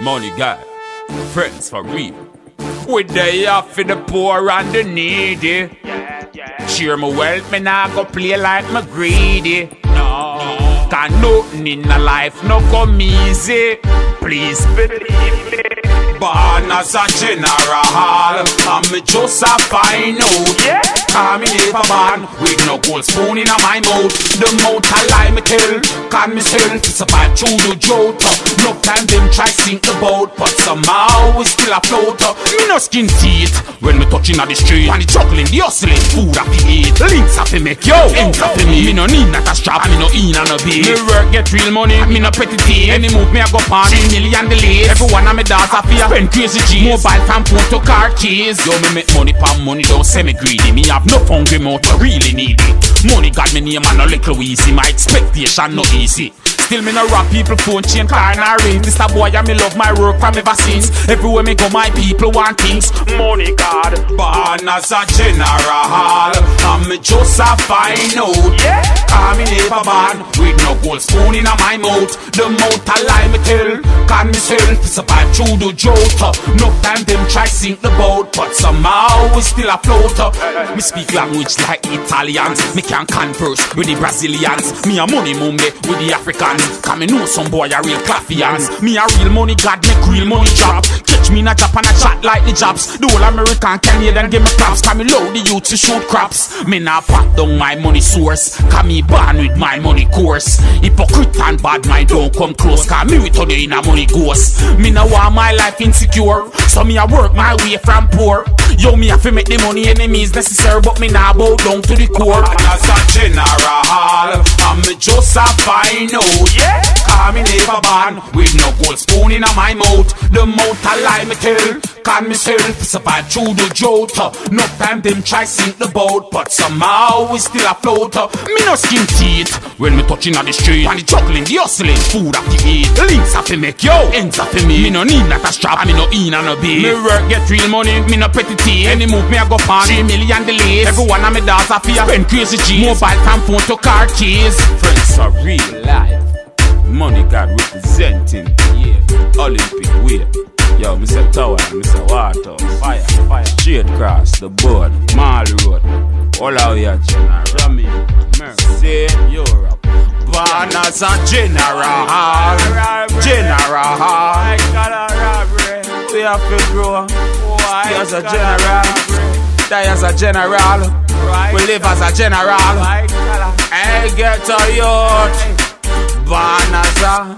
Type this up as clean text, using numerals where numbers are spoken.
Money God, friends for real. We there for the poor and the needy. Share my wealth, me nah go play like me greedy. No, cause nothing in the life no come easy. Please believe me. Born as a general, and me just a find out. Cause me never born with no gold spoon in my mouth. The mouth I lie me tell, cause myself is about through the drought. No time them try sink the boat, but somehow we still afloat. Me no skin teeth when me touching on the street. And the juggling, the hustling, food I fi eat. Links I fi make, yo, ends I fi me. Me no need not a strap, me no in and no beat. Me work get real money, me no petty tea. Any move me I go pan, 3 million delays. Everyone of me dance I fi spend crazy G's. Mobile from phone to car keys. Yo, me make money pan money, don't say me greedy. Me have no hungry mouth, I really need it. Money got me name and a little easy. My expectation no easy. Still me no rock people phone chain car and a ring. This a boy and me love my work from ever since. Everywhere me go my people want things. Money God, born as a general, and me just a find out. Cause me never born with no gold spoon in my mouth. The mouth I lie me tell, cause myself is about through the drought. No time them try sink the boat, but somehow we still afloat. Me speak language like Italians. Me can converse with the Brazilians. Me a money mumble with the Africans. Cause me know some boy a real claffians. Me a real money God, make real money drop. Catch me in a Jap and a chat like the Japs. The whole American Canadian give me props. Cause me load the youth to shoot crops. Me nah pat down my money source. Cause me born with my money course. Hypocrite and bad mind don't come close. Cause me return you in a money ghost. Me nah want my life insecure, so me a work my way from poor. Yo, me have to make the money enemies necessary, but me nah bow down to the core. And as a general, and me just a find out. Cause me never born with no gold spoon in my mouth. The mouth I lie me tell, cause myself survive through the drought. No time them try sink the boat, but somehow we still afloat. Me no skin teeth when me touching on the street. And the juggling, the hustling, food I fi eat. Links I fi make, yo, ends I fi me. Me no need not a strap, and me no in and no beat. Me work get real money, me no petty tea. Any move me I go pan, 3 million delays. Everyone of me dance I fi spend crazy G's. Mobile from phone to car keys. Friends are real life. Money God representing, Olympic way. Yo, Mr. Tower, Mr. Water, fire, straight across the board, Marley Road, all out here, General, Rami, say Europe, born as a general, we have to grow, stay as a general, die as a general, we live as a general, I get a youth. Born as a